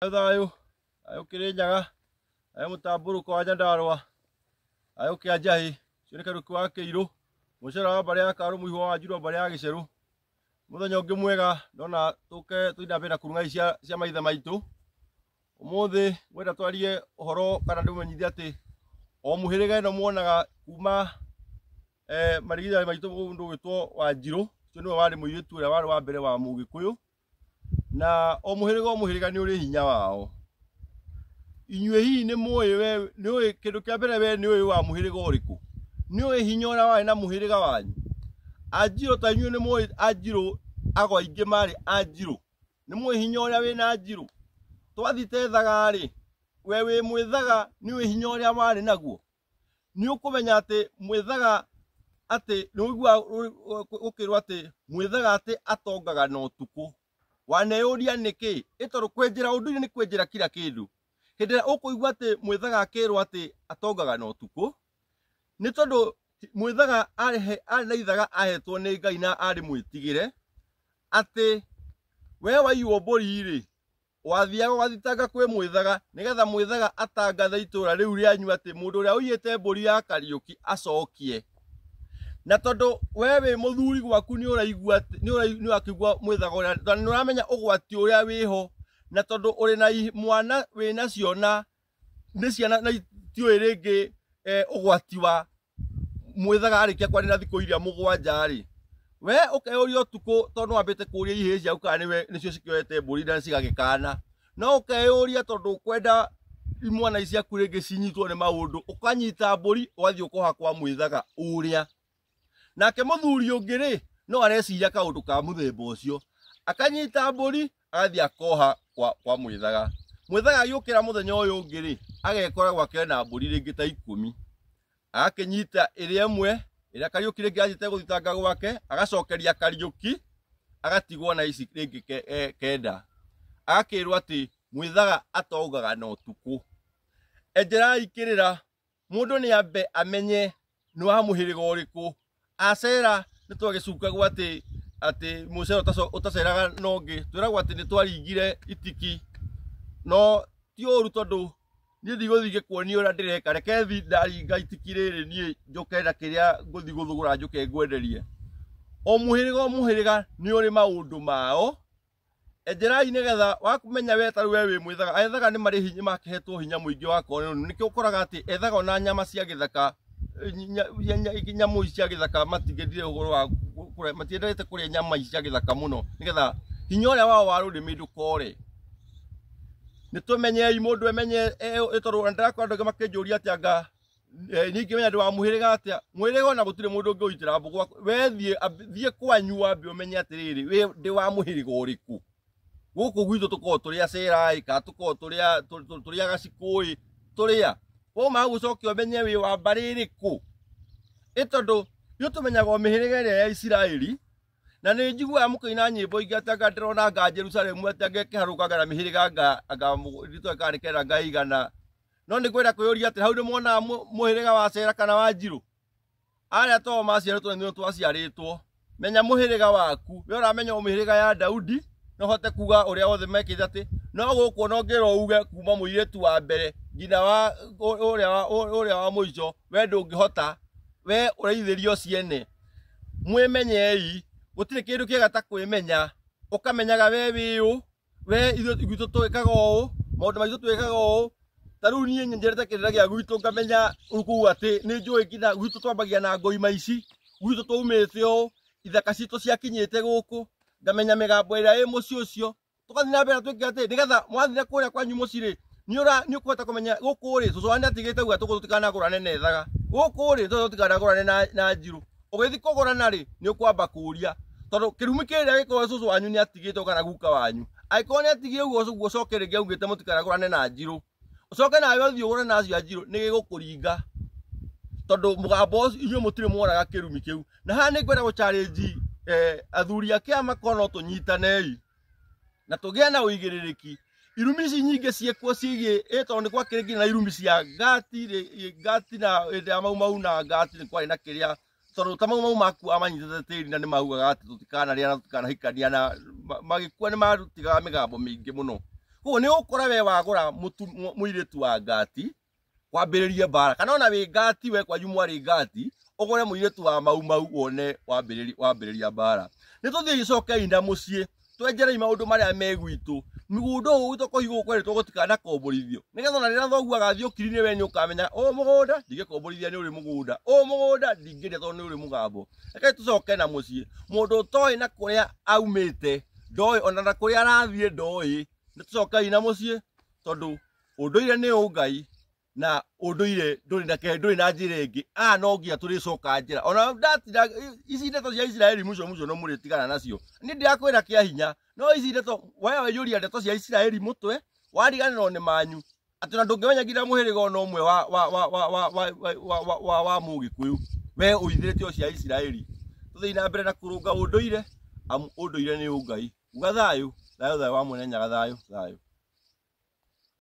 Thayo ayo Kirinyaga ayo Mutamburuko wa Nyandarua ayo Kianjahi cio nĩ Karuki wa Kĩirũ mũcera wa mbarĩ ya Karu mũihũ wa Wanjiru mbarĩ ya Gĩceru mũthenya ũngĩ mwega ndona tũke tũina mbere na kuruga cia maithe maitũ ũmũthĩ ngwenda twarie ũhoro kana ndĩmũmenyithie atĩ o mũhĩrĩga ĩno muonaga kuma marigithathi maitũ mũndũ ũgĩtwo Wanjiru ũcio nĩwe warĩ mũirĩtu ũrĩa warĩ wa mbere wa Mũgĩkũyũ na o mũhĩrĩga nĩ ũrĩ hinya wao. Inyuĩ hihi nĩ mũĩ kĩndũ kĩa mbere we nĩ ũĩ wa mũhĩrĩga ũrĩkũ? Nĩ ũĩ hinya ũrĩa warĩ na mũhĩrĩga wanyu? Anjirũ ta inyuĩ nĩ mũĩ Anjirũ agwa aingĩ marĩ Anjirũ? Nĩ mũĩ hinya ũrĩa wĩna Anjirũ? Twathite Thaga rĩ, we wĩ Mwĩthaga nĩ ũĩ hinya ũrĩa warĩ naguo? Nĩ ũkũmenya atĩ Mwĩthaga atĩ nĩ ũigua gũkĩrwo atĩ Mwĩthaga atĩ atongaga na ũtukũ. Waneyũria nĩkĩ? Ĩtondũ kwenjera ũndũire nĩ kwenjera kila kĩndũ. Hĩndĩ ĩrĩa ũkũigua atĩ Mwĩthaga akĩrwo atĩ atongaga na ũtukũ, nĩ tondũ Mwĩthaga arĩ na ithaga ahetwo nĩ Ngai na arĩ mwĩtigĩre atĩ we waiywo mbũri rĩ, wathiaga ũgathitanga kwĩ Mwĩthaga nĩgetha Mwĩthaga atangathe itũra rĩu rĩanyu atĩ mũndũ ũrĩa ũiyĩte mbũri ya Kariũki acokie. Na tondũ we wĩ mũthuri gwaku nĩ ũraigua nĩ wakigua Mwĩthaga ũrĩa nĩ ũramenya ũgwati ũrĩa wĩho, na tondũ ũrĩ na mwana wĩna ciana nĩ ciana na itiũĩ rĩngĩ ũgwati wa Mwĩthaga arĩkia kwanĩra thikũ iria mũgwanja rĩ, we ũkeyũria ũtukũ tondũ wambĩte kũria ihĩĩ ciaku kana nĩcio cikĩoete mbũri na cigagĩkana, no ũkeyũria tondũ ũkwenda imwana ciaku rĩngĩ cinyitwo nĩ maũndũ ũkanyita mbũri ũgathiĩ ũkoha kwa Mwĩthaga ũrĩa. Nake mũthuri ũngĩ rĩ, no areciria kaũndũ ka mũthemba ũcio, akanyita mbũri agathiĩ akoha kwa Mwĩthaga. Mwĩthaga agĩũkĩra mũthenya ũyũ ũngĩ rĩ, agekora gwake na mbũri rĩngĩ ta 10, agakĩnyita ĩrĩa ĩmwe ĩrĩa Kariũki rĩngĩ athiĩte gũthitanga gwake, agacokeria Kariũki, agatigwo na ici rĩngĩ 9. Agakĩrwo atĩ Mwĩthaga atongaga na ũtukũ. Enjerai kĩrĩra, mũndũ nĩ ambe amenye nĩ wa mũhĩrĩga ũrĩkũ. Acera nĩ twagĩcukagwo atĩ mũcera ũtaceraga nongĩ, twĩragwo atĩ nĩ twaringire itiki, no ti ũru tondũ niĩ ndigũthiĩ ngĩkuonia ũrĩa ndĩreka, reke thiĩ ndaringa itiki rĩrĩ niĩ njũke na kĩrĩa ngũthiĩ gũthũgũra njũke ngwenderie. O mũhĩrĩga nĩ ũrĩ maũndũ mao. Enjerai nĩgetha wakumenya we tarĩ we wĩ Mwĩthaga. Ethaga nĩ marĩ hinya makĩhetwo hinya mũingĩ wa korwo nĩkĩo ũkoraga atĩ ethaga ona nyama cia gĩthaka nyamũ cia gĩthaka matingĩendire ũhoro wa kũrĩa, matiendete kũrĩa nyama cia gĩthaka mũno nĩgetha hinya ũrĩa wao wa rũrĩmĩ ndũkore. Nĩ tũmenyei mũndũ emenye tondũ ndĩrakora andũ angĩ makĩnjũria atĩ anga ningĩ menya ndĩ wa mũhĩrĩga atĩa. Mwĩrĩga ona gũtirĩ mũndũ ũngĩ ũitĩra mbũgũ. We thiĩ kwanyu wambe ũmenye atĩrĩrĩ we ndĩ wa mũhĩrĩga ũrĩkũ. Gũkũ gwitũ tũkoragwo tũrĩ Acera kana tũkoragwo tũrĩ Agacikũĩ tũrĩa. Woma hau ũcoke ũmenye wĩ wa mbarĩ ĩrĩkũ. Tondũ nĩ tũmenyaga o mĩhĩrĩga ĩrĩa ya Isiraeli, na nĩ njiguaga mũkĩina nyĩmbo ingĩ atĩ anga ndĩrona anga Jerusalemu atĩ anga ĩkĩharũkaga na mĩhĩrĩga anga rĩtwa kana nĩkenda Ngai igana. No nĩ ngwenda kwĩyũria atĩ hau nĩ muonaga mũhĩrĩga wa Acera kana wa Wanjiru? Arĩa to maciarĩtwo nĩ twaciarĩtwo. Menya mũhĩrĩga waku. We ũramenya o mĩhĩrĩga ya Daudi no hote kuga ũrĩa wothe mekĩte atĩ no gũkũ no ngĩrwo uge kuma mũirĩtu wa mbere nginya wa ũrĩa wa mũico we ndũngĩhota, we ũraithĩrio ciene. Mwĩmenyei, gũtirĩ kĩndũ kĩega ta kwĩmenya, ũkamenyaga we wĩũ, we gwitũ twĩkaga ũũ, maũndũ maitũ twĩkaga ũũ. Ta rĩu niĩ nyenjerete kĩrĩra gĩa gwitũ ngamenya kũu atĩ nĩ njũĩ nginya gwitũ twambagia na ngoima ici, gwitũ twaumĩte ũũ, ithaka citũ ciakinyĩte gũkũ, ngamenya mĩgambo ĩrĩa ĩ mũciĩ ũcio. Tũgathiĩ na mbere twĩke atĩ nĩgetha mwathire kũrĩa kwanyu mũciĩ rĩ, nĩ ũkũhota kũmenya gũkũ rĩ cũcũ wani atigĩte uga tũtikanagũrane na Ethaga. Gũkũ rĩ tũtikanagũrane na Njirũ. Ũgĩthiĩ kũgũrana rĩ nĩ ũkwamba kũũria tondũ kĩrumi kĩrĩa gĩkorwo cũcũ wanyu nĩ atigĩte kana guka wanyu. Angĩkorwo nĩ atigire ũguo ũguo ũcoke rĩngĩ augĩte mũtikanagũrane na Njirũ, ũcoke nawe ũthiĩ ũgũrane na acio a Njirũ, nĩ gĩgũkũringa tondũ mũgambo ũcio inyuĩ mũtirĩ muonaga kĩrumi kĩu. Na haha nĩ ngwenda gũ-challenge athuri a kĩama korwo no tũnyitanei na tũgĩe na ũigĩrĩrĩki. Irumi ici nyingĩ ciĩkuo ciĩgiĩ tondũ nĩ gwakĩrĩ nginya na irumi cia Gati na hĩndĩ ya mau na Gati nĩ kwarĩ na kĩrĩa tondũ ta mau makua amanyitĩte tĩri na nĩ maugaga atĩ tũtikanarĩa na tũtikanahikania na magĩkua nĩ marutigaga mĩgambo mĩingĩ mũno. ko ni ukora we wagura muiritu wa ngati kwambiririe bara kana ona wi ngati we kwa jumwari ngati ogore muiritu wa mau wone wambiriria bara ni tuthii icoke inda mucii twenjere maundu maria megwitu migundo uyu tokohigo kweretwo gutikana komborithio nigetha na rira thogu agathio kirine we ni ukamenya o mugunda ndigekomborithia ni uri mugunda o mugunda ndingiria to ni uri mugambo reke tucoke na mucii mundu toi na kuria aumite ndoi ona na kuria arathie ndoi ni tucoke na mucii tondu unduire ni ungai na unduire nduri na njira ingi no ngia turicoka njira ona ndatira ici ndeto cia Israeli mucio no muri tigana nacio ni ndirakwira kia hinya no ici ndeto wewe yuria ndeto cia Israeli mutwe wariganirwo ni manyu ati na ndungimenya ngira muhiriga ona umwe wa mugikuyu we uithiretio cia Israeli tuthii na mbere na kurunga unduire unduire ni ungai uga thayu wa mwenenyaga thayu